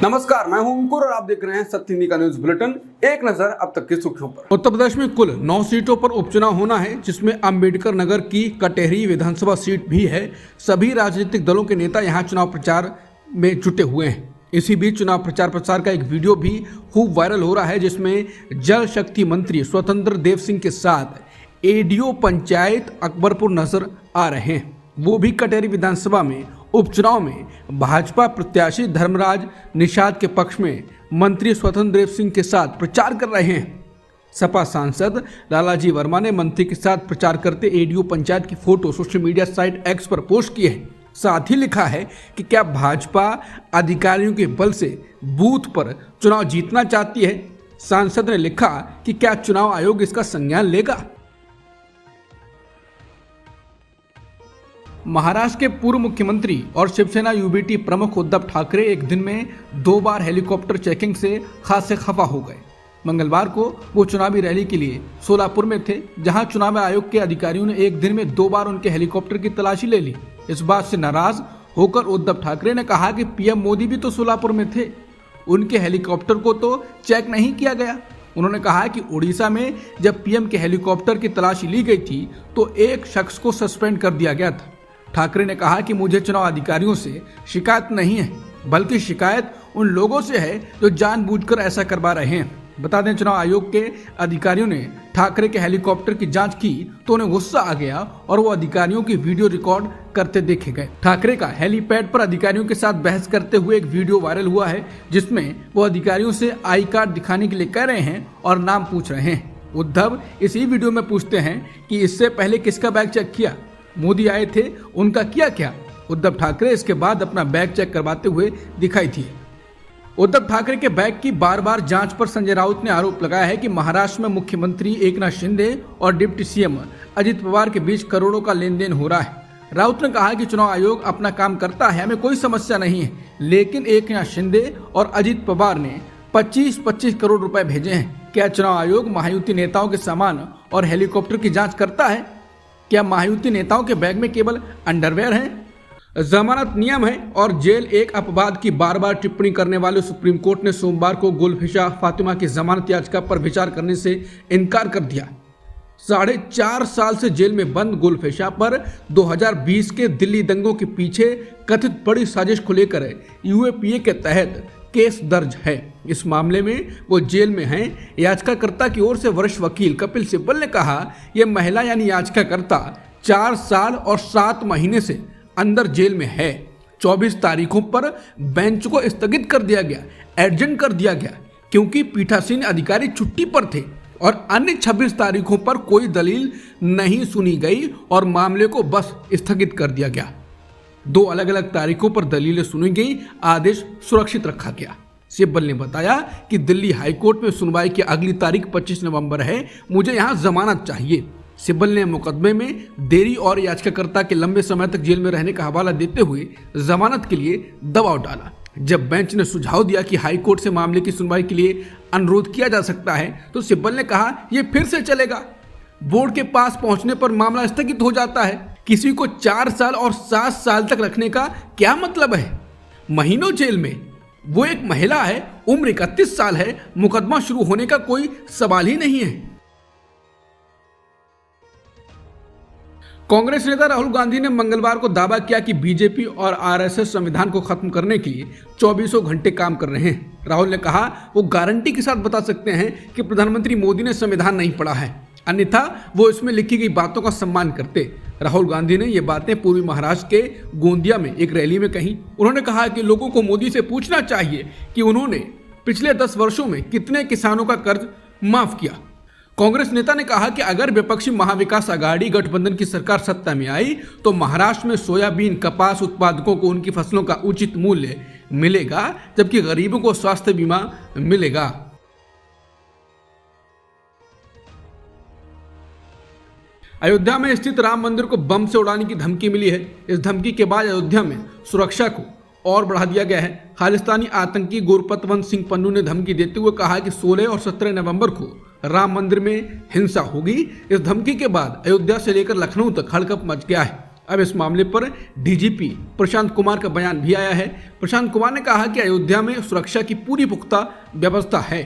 नमस्कार, मैं हूं अंकुर और आप देख रहे हैं सत्य हिंदी का न्यूज बुलेटिन। एक नजर अब तक की सुर्खियों पर। उत्तर प्रदेश में कुल 9 सीटों पर उपचुनाव होना है, जिसमें अंबेडकर नगर की कटेहरी विधानसभा सीट भी है। सभी राजनीतिक दलों के नेता यहां चुनाव प्रचार में जुटे हुए हैं। इसी बीच चुनाव प्रचार प्रसार का एक वीडियो भी खूब वायरल हो रहा है, जिसमें जल शक्ति मंत्री स्वतंत्र देव सिंह के साथ एडीओ पंचायत अकबरपुर नजर आ रहे हैं, वो भी कटेहरी विधानसभा में उपचुनाव में भाजपा प्रत्याशी धर्मराज निषाद के पक्ष में मंत्री स्वतंत्र देव सिंह के साथ प्रचार कर रहे हैं। सपा सांसद लालाजी वर्मा ने मंत्री के साथ प्रचार करते एडीओ पंचायत की photo social media site x पर पोस्ट की है। साथ ही लिखा है कि क्या भाजपा अधिकारियों के बल से बूथ पर चुनाव जीतना चाहती है। सांसद ने लिखा कि क्या चुनाव आयोग इसका संज्ञान लेगा। महाराष्ट्र के पूर्व मुख्यमंत्री और शिवसेना यूबीटी प्रमुख उद्धव ठाकरे एक दिन में 2 बार हेलीकॉप्टर चेकिंग से खासे खफा हो गए। मंगलवार को वो चुनावी रैली के लिए सोलापुर में थे, जहां चुनाव आयोग के अधिकारियों ने एक दिन में 2 बार उनके हेलीकॉप्टर की तलाशी ले ली। इस बात से नाराज होकर उद्धव ठाकरे ने कहा कि पीएम मोदी भी तो सोलापुर में थे, उनके हेलीकॉप्टर को तो चेक नहीं किया गया। उन्होंने कहा कि उड़ीसा में जब पीएम के हेलीकॉप्टर की तलाशी ली गई थी तो एक शख्स को सस्पेंड कर दिया गया था। ठाकरे ने कहा कि मुझे चुनाव अधिकारियों से शिकायत नहीं है, बल्कि शिकायत उन लोगों से है जो जानबूझकर ऐसा करवा रहे हैं। बता दें, चुनाव आयोग के अधिकारियों ने ठाकरे के हेलीकॉप्टर की जांच की तो उन्हें गुस्सा आ गया और वो अधिकारियों की वीडियो रिकॉर्ड करते देखे गए। ठाकरे का हेलीपैड पर अधिकारियों के साथ बहस करते हुए एक वीडियो वायरल हुआ है, जिसमें वो अधिकारियों से आई कार्ड दिखाने के लिए कह रहे हैं और नाम पूछ रहे हैं। उद्धव इसी वीडियो में पूछते हैं कि इससे पहले किसका बैग चेक किया, मोदी आए थे, उनका किया क्या। उद्धव ठाकरे इसके बाद अपना बैग चेक करवाते हुए दिखाई दिए। उद्धव ठाकरे के बैग की बार बार जांच पर संजय राउत ने आरोप लगाया है कि महाराष्ट्र में मुख्यमंत्री एकनाथ शिंदे और डिप्टी सीएम अजित पवार के बीच करोड़ों का लेन देन हो रहा है। राउत ने कहा कि चुनाव आयोग अपना काम करता है, हमें कोई समस्या नहीं है, लेकिन एकनाथ शिंदे और अजित पवार ने 25-25 करोड़ रुपए भेजे हैं। क्या चुनाव आयोग महायुति नेताओं के सामान और हेलीकॉप्टर की जाँच करता है? क्या महायुति नेताओं के बैग में केवल अंडरवेयर है? जमानत नियम है और जेल एक अपवाद की बार बार टिप्पणी करने वाले सुप्रीम कोर्ट ने सोमवार को गुलफिशा फातिमा की जमानत याचिका पर विचार करने से इनकार कर दिया। 4.5 साल से जेल में बंद गुलफिशा पर 2020 के दिल्ली दंगों के पीछे कथित बड़ी साजिश को लेकर यूएपीए के तहत केस दर्ज है। इस मामले में वो जेल में हैं। याचिकाकर्ता की ओर से वरिष्ठ वकील कपिल सिब्बल ने कहा, यह महिला यानी याचिकाकर्ता 4 साल और 7 महीने से अंदर जेल में है। 24 तारीखों पर बेंच को स्थगित कर दिया गया, एडजर्न कर दिया गया, क्योंकि पीठासीन अधिकारी छुट्टी पर थे और अन्य 26 तारीखों पर कोई दलील नहीं सुनी गई और मामले को बस स्थगित कर दिया गया। 2 अलग अलग तारीखों पर दलीलें सुनी गई, आदेश सुरक्षित रखा गया। सिब्बल ने बताया कि दिल्ली हाईकोर्ट में सुनवाई की अगली तारीख 25 नवंबर है, मुझे यहां जमानत चाहिए। सिब्बल ने मुकदमे में देरी और याचिकाकर्ता के लंबे समय तक जेल में रहने का हवाला देते हुए जमानत के लिए दबाव डाला। जब बेंच ने सुझाव दिया कि हाईकोर्ट से मामले की सुनवाई के लिए अनुरोध किया जा सकता है, तो सिब्बल ने कहा, यह फिर से चलेगा। बोर्ड के पास पहुंचने पर मामला स्थगित हो जाता है। किसी को 4 साल और 7 साल तक रखने का क्या मतलब है? महीनों जेल में। वो एक महिला है, उम्र 31 साल है, मुकदमा शुरू होने का कोई सवाल ही नहीं है। कांग्रेस नेता राहुल गांधी ने मंगलवार को दावा किया कि बीजेपी और आरएसएस संविधान को खत्म करने के लिए 24 घंटे काम कर रहे हैं। राहुल ने कहा, वो गारंटी के साथ बता सकते हैं कि प्रधानमंत्री मोदी ने संविधान नहीं पढ़ा है, अन्यथा वो इसमें लिखी गई बातों का सम्मान करते। राहुल गांधी ने ये बातें पूर्वी महाराष्ट्र के गोंदिया में एक रैली में कही। उन्होंने कहा कि लोगों को मोदी से पूछना चाहिए कि उन्होंने पिछले 10 वर्षों में कितने किसानों का कर्ज माफ किया। कांग्रेस नेता ने कहा कि अगर विपक्षी महाविकास आघाड़ी गठबंधन की सरकार सत्ता में आई तो महाराष्ट्र में सोयाबीन कपास उत्पादकों को उनकी फसलों का उचित मूल्य मिलेगा, जबकि गरीबों को स्वास्थ्य बीमा मिलेगा। अयोध्या में स्थित राम मंदिर को बम से उड़ाने की धमकी मिली है। इस धमकी के बाद अयोध्या में सुरक्षा को और बढ़ा दिया गया है। खालिस्तानी आतंकी गुरपतवंत सिंह पन्नू ने धमकी देते हुए कहा कि 16 और 17 नवंबर को राम मंदिर में हिंसा होगी। इस धमकी के बाद अयोध्या से लेकर लखनऊ तक हड़कंप मच गया है। अब इस मामले पर डीजीपी प्रशांत कुमार का बयान भी आया है। प्रशांत कुमार ने कहा कि अयोध्या में सुरक्षा की पूरी पुख्ता व्यवस्था है।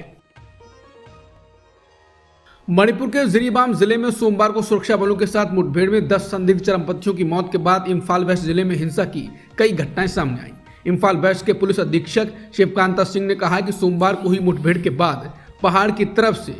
मणिपुर के जिरीबाम जिले में सोमवार को सुरक्षा बलों के साथ मुठभेड़ में 10 संदिग्ध चरमपंथियों की मौत के बाद इम्फाल वेस्ट जिले में हिंसा की कई घटनाएं सामने आई। इम्फाल वेस्ट के पुलिस अधीक्षक शिवकांता सिंह ने कहा कि सोमवार को हुई मुठभेड़ के बाद पहाड़ की तरफ से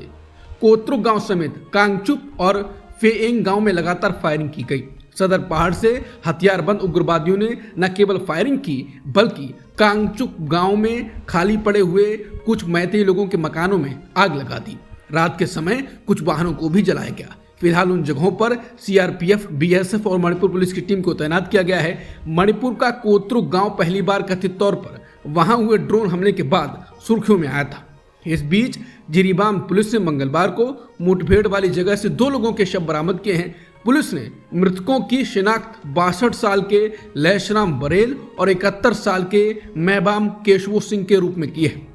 कोत्रुक गांव समेत कांगचुप और फेएंग गांव में लगातार फायरिंग की गई। सदर पहाड़ से हथियारबंद उग्रवादियों ने न केवल फायरिंग की बल्कि कांगचुप गांव में खाली पड़े हुए कुछ मैतेई लोगों के मकानों में आग लगा दी। रात के समय कुछ वाहनों को भी जलाया गया। फिलहाल उन जगहों पर सीआरपीएफ, बीएसएफ और मणिपुर पुलिस की टीम को तैनात किया गया है। मणिपुर का कोत्रुक गांव पहली बार कथित तौर पर वहां हुए ड्रोन हमले के बाद सुर्खियों में आया था। इस बीच जिरीबाम पुलिस ने मंगलवार को मुठभेड़ वाली जगह से 2 लोगों के शव बरामद किए हैं। पुलिस ने मृतकों की शिनाख्त 62 साल के लैशराम बरेल और 71 साल के मैबाम केशवो सिंह के रूप में की है।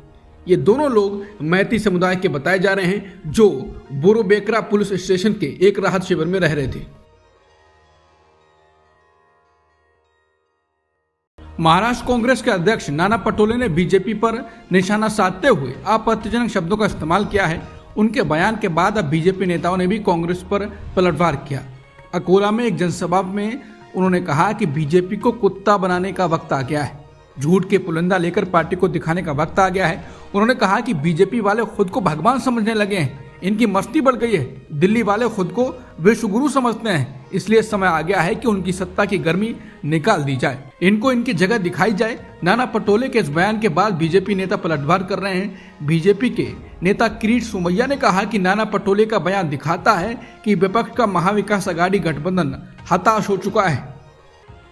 ये दोनों लोग मैती समुदाय के बताए जा रहे हैं जो बोरोबेकरा पुलिस स्टेशन के एक राहत शिविर में रह रहे थे। महाराष्ट्र कांग्रेस के अध्यक्ष नाना पटोले ने बीजेपी पर निशाना साधते हुए आपत्तिजनक शब्दों का इस्तेमाल किया है। उनके बयान के बाद अब बीजेपी नेताओं ने भी कांग्रेस पर पलटवार किया। अकोला में एक जनसभा में उन्होंने कहा कि बीजेपी को कुत्ता बनाने का वक्त आ गया है। झूठ के पुलिंदा लेकर पार्टी को दिखाने का वक्त आ गया है। उन्होंने कहा कि बीजेपी वाले खुद को भगवान समझने लगे हैं, इनकी मस्ती बढ़ गई है। दिल्ली वाले खुद को विश्वगुरु समझते हैं, इसलिए समय आ गया है कि उनकी सत्ता की गर्मी निकाल दी जाए, इनको इनकी जगह दिखाई जाए। नाना पटोले के इस बयान के बाद बीजेपी नेता पलटवार कर रहे हैं। बीजेपी के नेता किरीट सोमैया ने कहा कि नाना पटोले का बयान दिखाता है कि विपक्ष का महाविकास अघाड़ी गठबंधन हताश हो चुका है।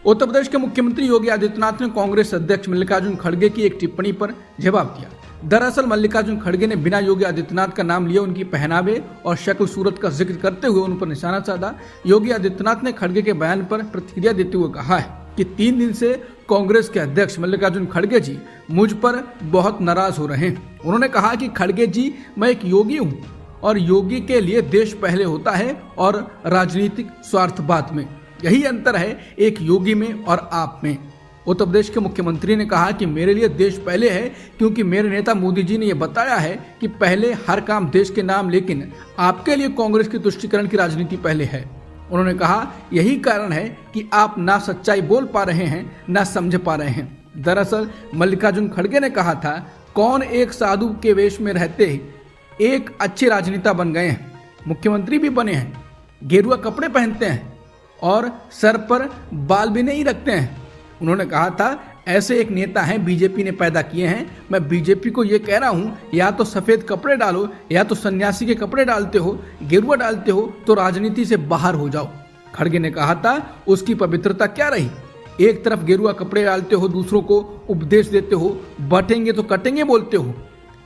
उत्तर प्रदेश के मुख्यमंत्री योगी आदित्यनाथ ने कांग्रेस अध्यक्ष मल्लिकार्जुन खड़गे की एक टिप्पणी पर जवाब दिया। दरअसल मल्लिकार्जुन खड़गे ने बिना योगी आदित्यनाथ का नाम लिए उनकी पहनावे और शक्ल सूरत का जिक्र करते हुए उन पर निशाना साधा। योगी आदित्यनाथ ने खड़गे के बयान पर प्रतिक्रिया देते हुए कहा है कि 3 दिन से कांग्रेस के अध्यक्ष मल्लिकार्जुन खड़गे जी मुझ पर बहुत नाराज हो रहे हैं। उन्होंने कहा कि खड़गे जी, मैं एक योगी हूँ और योगी के लिए देश पहले होता है और राजनीतिक स्वार्थवाद में। यही अंतर है एक योगी में और आप में। उत्तर प्रदेश के मुख्यमंत्री ने कहा कि मेरे लिए देश पहले है क्योंकि मेरे नेता मोदी जी ने यह बताया है कि पहले हर काम देश के नाम, लेकिन आपके लिए कांग्रेस की तुष्टीकरण की राजनीति पहले है। उन्होंने कहा यही कारण है कि आप ना सच्चाई बोल पा रहे हैं ना समझ पा रहे हैं। दरअसल मल्लिकार्जुन खड़गे ने कहा था, कौन एक साधु के वेश में रहते ही एक अच्छे राजनेता बन गए हैं, मुख्यमंत्री भी बने हैं, गेरुआ कपड़े पहनते हैं और सर पर बाल भी नहीं रखते हैं। उन्होंने कहा था ऐसे एक नेता हैं बीजेपी ने पैदा किए हैं। मैं बीजेपी को ये कह रहा हूँ, या तो सफेद कपड़े डालो या तो सन्यासी के कपड़े डालते हो, गेरुआ डालते हो तो राजनीति से बाहर हो जाओ। खड़गे ने कहा था उसकी पवित्रता क्या रही। एक तरफ गेरुआ कपड़े डालते हो, दूसरों को उपदेश देते हो, बटेंगे तो कटेंगे बोलते हो।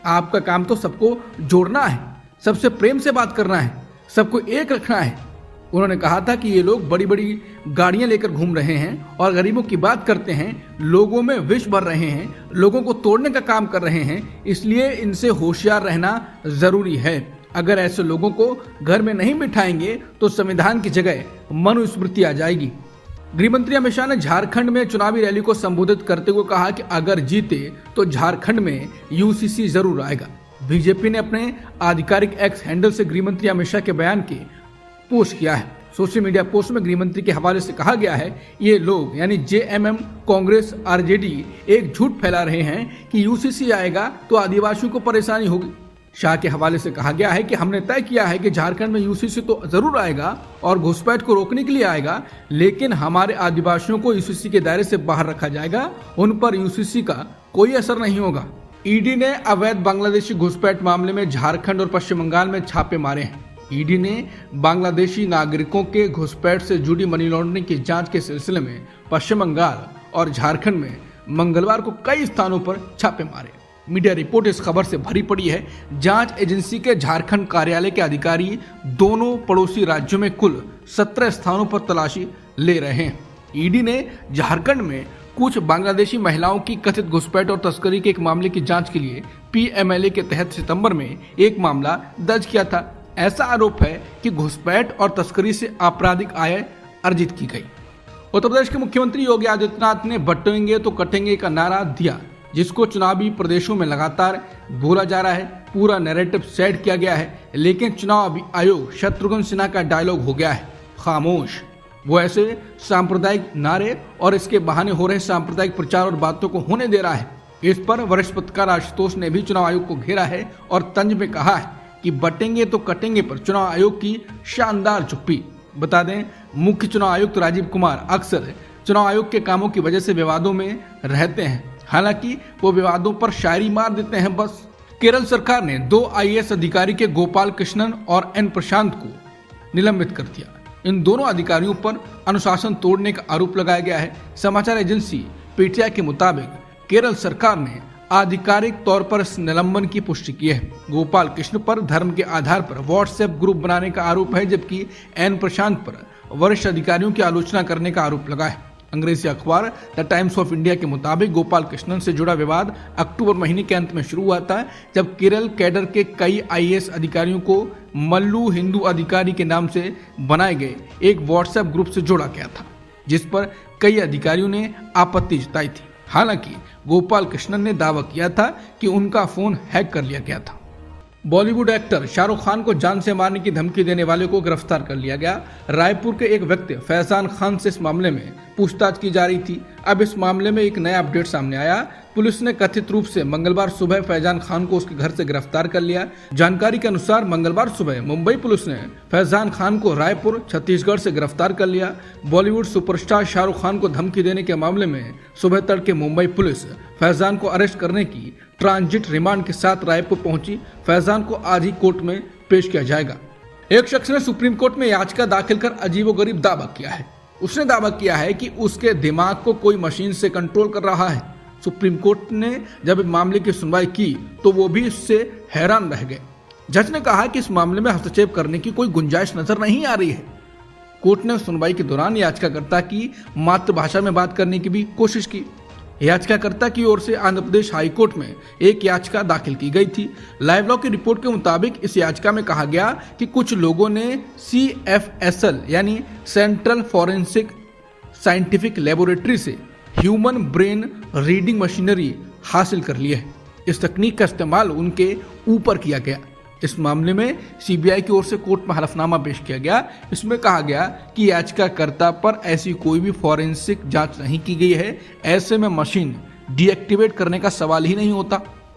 आपका काम तो सबको जोड़ना है, सबसे प्रेम से बात करना है, सबको एक रखना है। उन्होंने कहा था कि ये लोग बड़ी बड़ी गाड़ियां लेकर घूम रहे हैं और गरीबों की बात करते हैं, लोगों में विष भर रहे हैं, लोगों को तोड़ने का काम कर रहे हैं, इसलिए इनसे होशियार रहना जरूरी है। अगर ऐसे लोगों को घर में नहीं बिठाएंगे तो संविधान की जगह मनुस्मृति आ जाएगी। गृहमंत्री अमित शाह ने झारखंड में चुनावी रैली को संबोधित करते हुए कहा कि अगर जीते तो झारखंड में यूसीसी जरूर आएगा। बीजेपी ने अपने आधिकारिक एक्स हैंडल से गृहमंत्री अमित शाह के बयान के पोस्ट किया है। सोशल मीडिया पोस्ट में गृहमंत्री के हवाले से कहा गया है, ये लोग यानी जेएमएम, कांग्रेस, आरजेडी एक झूठ फैला रहे हैं कि यूसीसी आएगा तो आदिवासियों को परेशानी होगी। शाह के हवाले से कहा गया है कि हमने तय किया है कि झारखंड में यूसीसी तो जरूर आएगा और घुसपैठ को रोकने के लिए आएगा, लेकिन हमारे आदिवासियों को यूसीसी के दायरे से बाहर रखा जाएगा, उन पर यूसीसी का कोई असर नहीं होगा। ईडी ने अवैध बांग्लादेशी घुसपैठ मामले में झारखंड और पश्चिम बंगाल में छापे मारे हैं। ईडी ने बांग्लादेशी नागरिकों के घुसपैठ से जुड़ी मनी लॉन्ड्रिंग की जांच के सिलसिले में पश्चिम बंगाल और झारखंड में मंगलवार को कई स्थानों पर छापे मारे। मीडिया रिपोर्ट इस खबर से भरी पड़ी है। जांच एजेंसी के झारखंड कार्यालय के अधिकारी दोनों पड़ोसी राज्यों में कुल 17 स्थानों पर तलाशी ले रहे हैं। ईडी ने झारखंड में कुछ बांग्लादेशी महिलाओं की कथित घुसपैठ और तस्करी के एक मामले की जांच के लिए पीएमएलए के तहत सितंबर में एक मामला दर्ज किया था। ऐसा आरोप है कि घुसपैठ और तस्करी से आपराधिक आय अर्जित की गई। उत्तर प्रदेश के मुख्यमंत्री योगी आदित्यनाथ ने बटेंगे तो कटेंगे का नारा दिया, जिसको चुनावी प्रदेशों में लगातार बोला जा रहा है। पूरा नैरेटिव सेट किया गया है, लेकिन चुनाव आयोग शत्रुघ्न सिन्हा का डायलॉग हो गया है खामोश। वो ऐसे सांप्रदायिक नारे और इसके बहाने हो रहे सांप्रदायिक प्रचार और बातों को होने दे रहा है। इस पर वरिष्ठ पत्रकार आशुतोष ने भी चुनाव आयोग को घेरा है और तंज में कहा है कि बटेंगे तो कटेंगे पर चुनाव आयोग की शानदार चुप्पी। बता दें, मुख्य चुनाव आयुक्त राजीव कुमार अक्सर चुनाव आयोग के कामों की वजह से विवादों में रहते हैं। हालांकि वो विवादों पर शायरी मार देते हैं बस। केरल सरकार ने 2 IAS अधिकारी के गोपाल कृष्णन और N प्रशांत को निलंबित कर दिया। इन दोनों अधिकारियों पर अनुशासन तोड़ने का आरोप लगाया गया है। समाचार एजेंसी पीटीआई के मुताबिक केरल सरकार ने आधिकारिक तौर पर इस निलंबन की पुष्टि की है। गोपाल कृष्ण पर धर्म के आधार पर व्हाट्सएप ग्रुप बनाने का आरोप है, जबकि N प्रशांत पर वरिष्ठ अधिकारियों की आलोचना करने का आरोप लगा है। अंग्रेजी अखबार द टाइम्स ऑफ इंडिया के मुताबिक गोपाल कृष्णन से जुड़ा विवाद अक्टूबर महीने के अंत में शुरू हुआ था, जब केरल कैडर के कई IAS अधिकारियों को मल्लू हिंदू अधिकारी के नाम से बनाए गए एक व्हाट्सएप ग्रुप से जोड़ा गया था, जिस पर कई अधिकारियों ने आपत्ति जताई थी। हालांकि गोपाल कृष्णन ने दावा किया था कि उनका फोन हैक कर लिया गया था। बॉलीवुड एक्टर शाहरुख खान को जान से मारने की धमकी देने वाले को गिरफ्तार कर लिया गया। रायपुर के एक व्यक्ति फैजान खान से इस मामले में पूछताछ की जा रही थी। अब इस मामले में एक नया अपडेट सामने आया। पुलिस ने कथित रूप से मंगलवार सुबह फैजान खान को उसके घर से गिरफ्तार कर लिया। जानकारी के अनुसार मंगलवार सुबह मुंबई पुलिस ने फैजान खान को रायपुर छत्तीसगढ़ से गिरफ्तार कर लिया। बॉलीवुड सुपरस्टार शाहरुख खान को धमकी देने के मामले में सुबह तड़के मुंबई पुलिस फैजान को अरेस्ट करने की ट्रांजिट रिमांड के साथ रायपुर पहुंची। फैजान को आज ही कोर्ट में पेश किया जाएगा। एक शख्स ने सुप्रीम कोर्ट में याचिका दाखिल कर अजीबोगरीब दावा किया है। उसने दावा किया है कि उसके दिमाग को कोई मशीन से कंट्रोल कर रहा है। सुप्रीम कोर्ट ने जब मामले की सुनवाई की तो वो भी इससे हैरान रह गए। जज ने कहा कि इस मामले में हस्तक्षेप करने की कोई गुंजाइश नजर नहीं आ रही है। कोर्ट ने सुनवाई के दौरान याचिकाकर्ता की मातृभाषा में बात करने की भी कोशिश की। याचिकाकर्ता की ओर से आंध्र प्रदेश हाई कोर्ट में एक याचिका दाखिल की गई थी। लाइव लॉ की रिपोर्ट के मुताबिक इस याचिका में कहा गया कि कुछ लोगों ने CFSL यानी सेंट्रल फॉरेंसिक साइंटिफिक लेबोरेटरी से ह्यूमन ब्रेन रीडिंग मशीनरी हासिल कर ली है। इस तकनीक का इस्तेमाल उनके ऊपर किया गया। इस मामले में CBI की ओर से कोर्ट में हलफनामा पेश किया गया। इसमें कहा गया कि याचिकाकर्ता पर ऐसी कोई भी फॉरेंसिक जांच नहीं की गई है। ऐसे में मशीन डीएक्टिवेट करने का सवाल ही नहीं होता।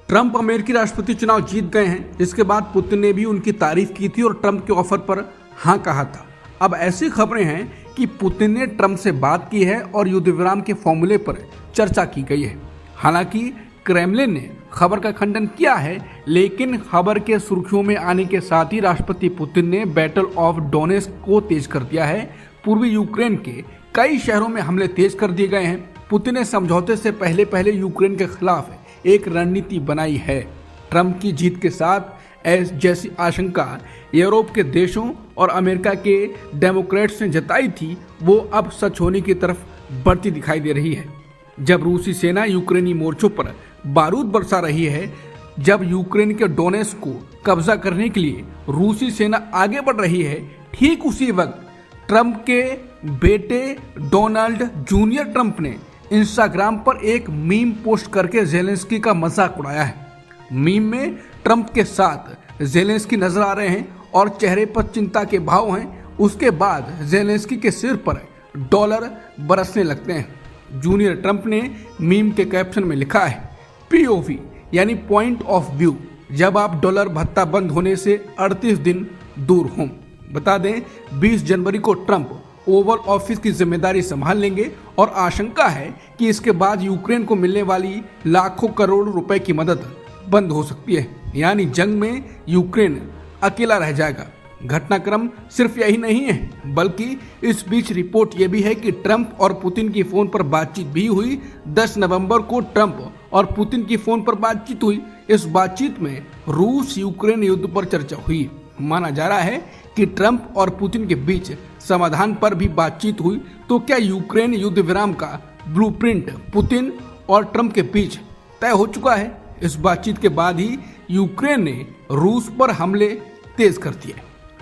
ट्रंप अमेरिकी राष्ट्रपति चुनाव जीत गए हैं, जिसके बाद पुतिन ने भी उनकी तारीफ की थी और ट्रंप के ऑफर पर हाँ कहा था। अब ऐसी खबरें हैं कि पुतिन ने ट्रंप से बात की है और युद्ध विराम के फॉर्मूले पर चर्चा की गई है। हालांकि क्रेमलिन ने खबर का खंडन किया है, लेकिन खबर के सुर्खियों में आने के साथ ही राष्ट्रपति पुतिन ने बैटल ऑफ डोनेस्क को तेज कर दिया है। पूर्वी यूक्रेन के कई शहरों में हमले तेज कर दिए गए हैं। पुतिन ने समझौते से पहले यूक्रेन के खिलाफ एक रणनीति बनाई है। ट्रंप की जीत के साथ जैसी आशंका यूरोप के देशों और अमेरिका के डेमोक्रेट्स ने जताई थी, वो अब सच होने की तरफ बढ़ती दिखाई दे रही है। जब रूसी सेना यूक्रेनी मोर्चों पर बारूद बरसा रही है, जब यूक्रेन के डोनेस्क को कब्जा करने के लिए रूसी सेना आगे बढ़ रही है, ठीक उसी वक्त ट्रंप के बेटे डोनाल्ड जूनियर ट्रंप ने इंस्टाग्राम पर एक मीम पोस्ट करके जेलेंस्की का मजाक उड़ाया है। मीम में ट्रंप के साथ जेलेंस्की नजर आ रहे हैं और चेहरे पर चिंता के भाव हैं। उसके बाद जेलेंस्की के सिर पर डॉलर बरसने लगते हैं। जूनियर ट्रंप ने मीम के कैप्शन में लिखा है POV यानी पॉइंट ऑफ व्यू, जब आप डॉलर भत्ता बंद होने से 38 दिन दूर हों। बता दें 20 जनवरी को ट्रंप ओवल ऑफिस की जिम्मेदारी संभाल लेंगे और आशंका है कि इसके बाद यूक्रेन को मिलने वाली लाखों करोड़ रुपए की मदद बंद हो सकती है, यानी जंग में यूक्रेन अकेला रह जाएगा। घटनाक्रम सिर्फ यही नहीं है, बल्कि इस बीच रिपोर्ट ये भी है कि ट्रंप और पुतिन की फोन पर बातचीत भी हुई। 10 नवंबर को ट्रंप और पुतिन की फोन पर बातचीत हुई। इस बातचीत में रूस यूक्रेन युद्ध पर चर्चा हुई। माना जा रहा है कि ट्रंप और पुतिन के बीच समाधान पर भी बातचीत हुई। तो क्या यूक्रेन युद्ध विराम का ब्लूप्रिंट पुतिन और ट्रंप के बीच तय हो चुका है? इस बातचीत के बाद ही यूक्रेन ने रूस पर हमले तेज कर दिए।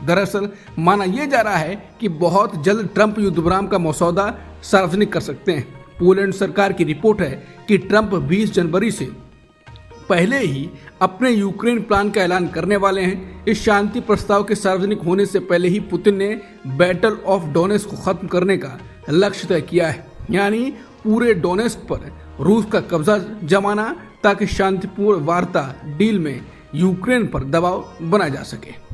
दरअसल माना यह जा रहा है कि बहुत जल्द ट्रंप युद्ध विराम का मसौदा सार्वजनिक कर सकते हैं। पोलैंड सरकार की रिपोर्ट है कि ट्रंप 20 जनवरी से पहले ही अपने यूक्रेन प्लान का ऐलान करने वाले हैं। इस शांति प्रस्ताव के सार्वजनिक होने से पहले ही पुतिन ने बैटल ऑफ डोनेस्क को खत्म करने का लक्ष्य तय किया है, यानी पूरे डोनेस्क पर रूस का कब्जा जमाना, ताकि शांतिपूर्ण वार्ता डील में यूक्रेन पर दबाव बनाया जा सके।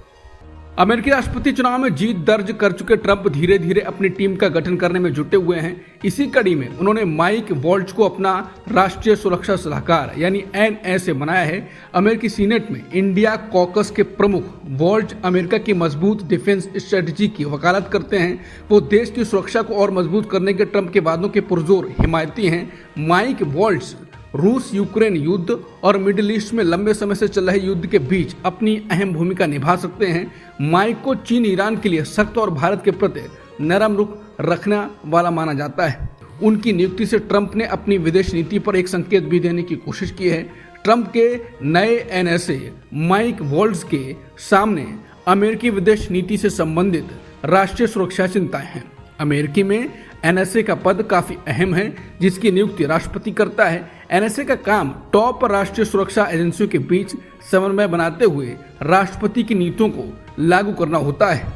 अमेरिकी राष्ट्रपति चुनाव में जीत दर्ज कर चुके ट्रंप धीरे धीरे अपनी टीम का गठन करने में जुटे हुए हैं। इसी कड़ी में उन्होंने माइक वॉल्ट्ज को अपना राष्ट्रीय सुरक्षा सलाहकार यानी NSA बनाया है। अमेरिकी सीनेट में इंडिया कॉकस के प्रमुख वॉल्ट्ज अमेरिका की मजबूत डिफेंस स्ट्रेटजी की वकालत करते हैं। वो देश की सुरक्षा को और मजबूत करने के ट्रंप के वादों के पुरजोर हिमायती हैं। माइक वॉल्ट्ज रूस यूक्रेन युद्ध और मिडिल ईस्ट में लंबे समय से चल रहे युद्ध के बीच अपनी अहम भूमिका निभा सकते हैं। माइक को चीन ईरान के लिए सख्त और भारत के प्रति नरम रुख रखने वाला माना जाता है। उनकी नियुक्ति से ट्रंप ने अपनी विदेश नीति पर एक संकेत भी देने की कोशिश की है। ट्रंप के नए NSA माइक वॉल्ट्ज के सामने अमेरिकी विदेश नीति से संबंधित राष्ट्रीय सुरक्षा चिंताएं हैं। अमेरिकी में NSA का पद काफी अहम है, जिसकी नियुक्ति राष्ट्रपति करता है। NSA का काम टॉप राष्ट्रीय सुरक्षा एजेंसियों के बीच समन्वय बनाते हुए राष्ट्रपति की नीतियों को लागू करना होता है।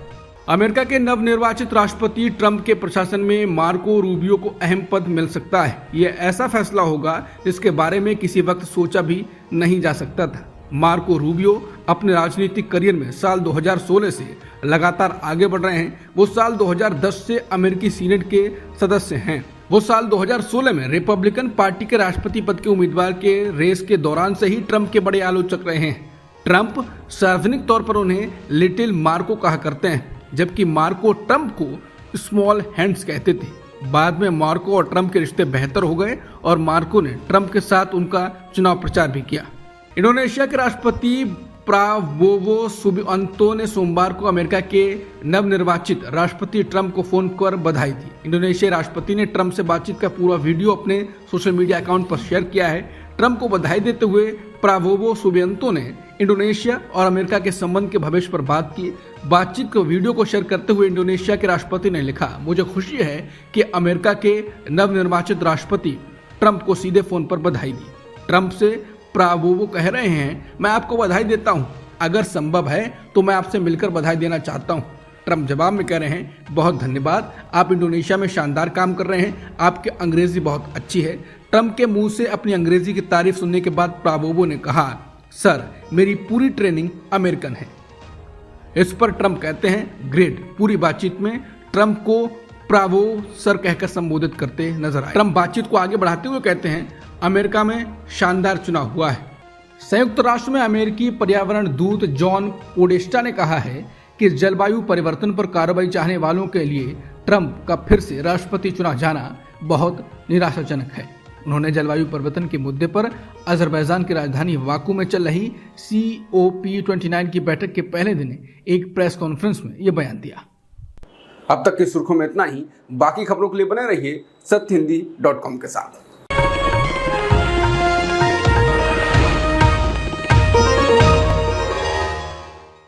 अमेरिका के नवनिर्वाचित राष्ट्रपति ट्रंप के प्रशासन में मार्को रूबियो को अहम पद मिल सकता है। यह ऐसा फैसला होगा जिसके बारे में किसी वक्त सोचा भी नहीं जा सकता था। मार्को रूबियो अपने राजनीतिक करियर में साल 2016 से लगातार आगे बढ़ रहे हैं। वो साल 2010 से अमेरिकी सीनेट के सदस्य हैं। वो साल 2016 में रिपब्लिकन पार्टी के राष्ट्रपति पद के उम्मीदवार के रेस के दौरान से ही ट्रंप के बड़े आलोचक रहे हैं। ट्रंप सार्वजनिक तौर पर उन्हें लिटिल मार्को कहा करते हैं, जबकि मार्को ट्रंप को स्मॉल हैंड्स कहते थे। बाद में मार्को और ट्रंप के रिश्ते बेहतर हो गए और मार्को ने ट्रंप के साथ उनका चुनाव प्रचार भी किया। इंडोनेशिया के राष्ट्रपति प्राबोवो सुबियांतो ने सोमवार को अमेरिका के नवनिर्वाचित राष्ट्रपति ट्रंप को फोन कर बधाई दी। इंडोनेशिया राष्ट्रपति ने ट्रंप से बातचीत का पूरा वीडियो अपने सोशल मीडिया अकाउंट पर शेयर किया है। ट्रंप को बधाई देते हुए प्राबोवो सुबियांतो ने इंडोनेशिया और अमेरिका के संबंध के भविष्य पर बात की। बातचीत के वीडियो को शेयर करते हुए इंडोनेशिया के राष्ट्रपति ने लिखा, मुझे खुशी है कि अमेरिका के नवनिर्वाचित राष्ट्रपति ट्रंप को सीधे फोन पर बधाई दी। ट्रंप से प्राबोवो कह रहे हैं, मैं आपको बधाई देता हूं, अगर संभव है तो मैं आपसे मिलकर बधाई देना चाहता हूं। ट्रंप जवाब में कह रहे हैं, बहुत धन्यवाद, आप इंडोनेशिया में शानदार काम कर रहे हैं, आपकी अंग्रेजी बहुत अच्छी है। ट्रंप के मुंह से अपनी अंग्रेजी की तारीफ सुनने के बाद प्राबोवो ने कहा, सर मेरी पूरी ट्रेनिंग अमेरिकन है। इस पर ट्रंप कहते हैं, ग्रेट। पूरी बातचीत में ट्रंप को प्रावो सर कहकर संबोधित करते नजर आए। ट्रंप बातचीत को आगे बढ़ाते हुए कहते हैं, अमेरिका में शानदार चुनाव हुआ है। संयुक्त राष्ट्र में अमेरिकी पर्यावरण दूत जॉन पोडेस्टा ने कहा है कि जलवायु परिवर्तन पर कार्रवाई चाहने वालों के लिए ट्रंप का फिर से राष्ट्रपति चुना जाना बहुत निराशाजनक है। उन्होंने जलवायु परिवर्तन के मुद्दे पर अजरबैजान की राजधानी बाकू में चल रही COP29 की बैठक के पहले दिन एक प्रेस कॉन्फ्रेंस में यह बयान दिया। अब तक की सुर्खियों में इतना ही। बाकी खबरों के लिए बने रहिए सत्यहिंदी.com के साथ।